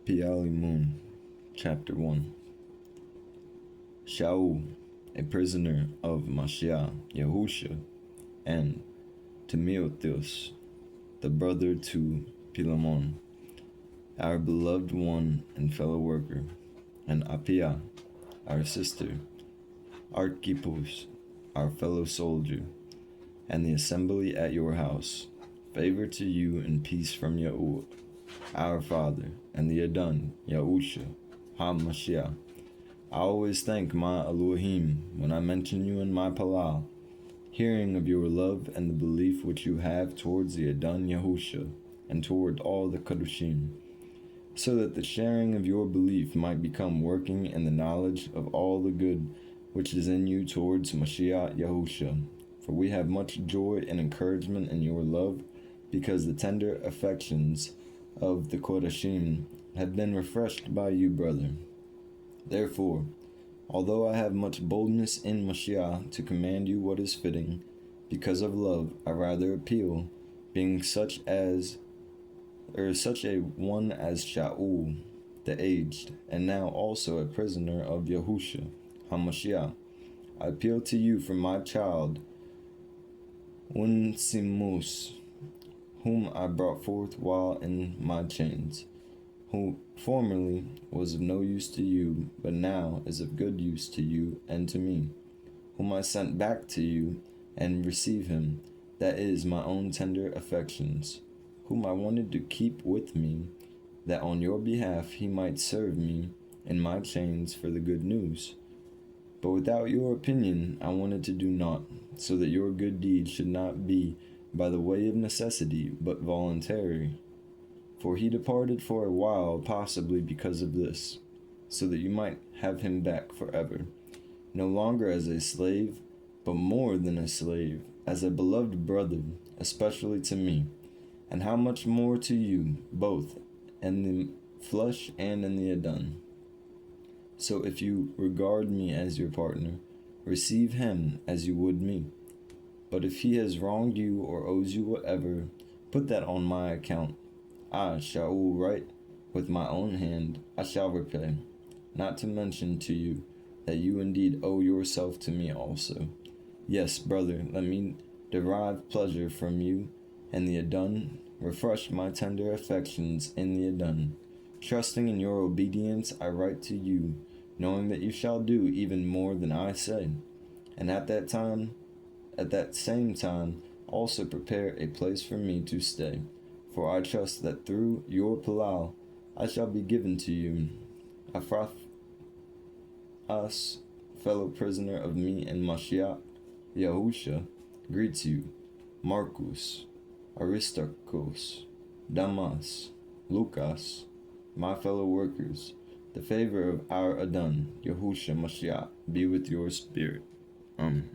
Pyalymun, Chapter 1. Shaul, a prisoner of Mashiach Yahusha, and Timotheus, the brother to Philemon, our beloved one and fellow worker, and Apphia, our sister, Archippus, our fellow soldier, and the assembly at your house, favor to you and peace from Yahuwah, our Father, and the Adon, Yahusha, HaMashiach. I always thank my Elohim when I mention you in my Palal, hearing of your love and the belief which you have towards the Adon Yahusha and toward all the Kadoshim, so that the sharing of your belief might become working in the knowledge of all the good which is in you towards Mashiach Yahusha. For we have much joy and encouragement in your love, because the tender affections of the Kodashim have been refreshed by you, brother. Therefore, although I have much boldness in Mashiach to command you what is fitting, because of love I rather appeal, being such a one as Shaul, the aged, and now also a prisoner of Yahusha, HaMashiach. I appeal to you for my child, Onesimus, whom I brought forth while in my chains, who formerly was of no use to you, but now is of good use to you and to me, whom I sent back to you, and receive him, that is my own tender affections, whom I wanted to keep with me, that on your behalf he might serve me in my chains for the good news. But without your opinion I wanted to do naught, so that your good deeds should not be by the way of necessity, but voluntary. For he departed for a while, possibly because of this, so that you might have him back forever, no longer as a slave, but more than a slave, as a beloved brother, especially to me, and how much more to you, both in the flesh and in the Adon. So if you regard me as your partner, receive him as you would me. But if he has wronged you or owes you whatever, put that on my account. I, Shaul, write with my own hand, I shall repay, not to mention to you that you indeed owe yourself to me also. Yes, brother, let me derive pleasure from you and the Adon, refresh my tender affections in the Adon. Trusting in your obedience, I write to you, knowing that you shall do even more than I say, and at that same time, also prepare a place for me to stay. For I trust that through your Palal I shall be given to you. Us, fellow prisoner of me and Mashiach Yahusha, greets you. Marcus, Aristarchus, Damas, Lucas, my fellow workers, the favor of our Adon, Yahusha Mashiach, be with your spirit. Amen.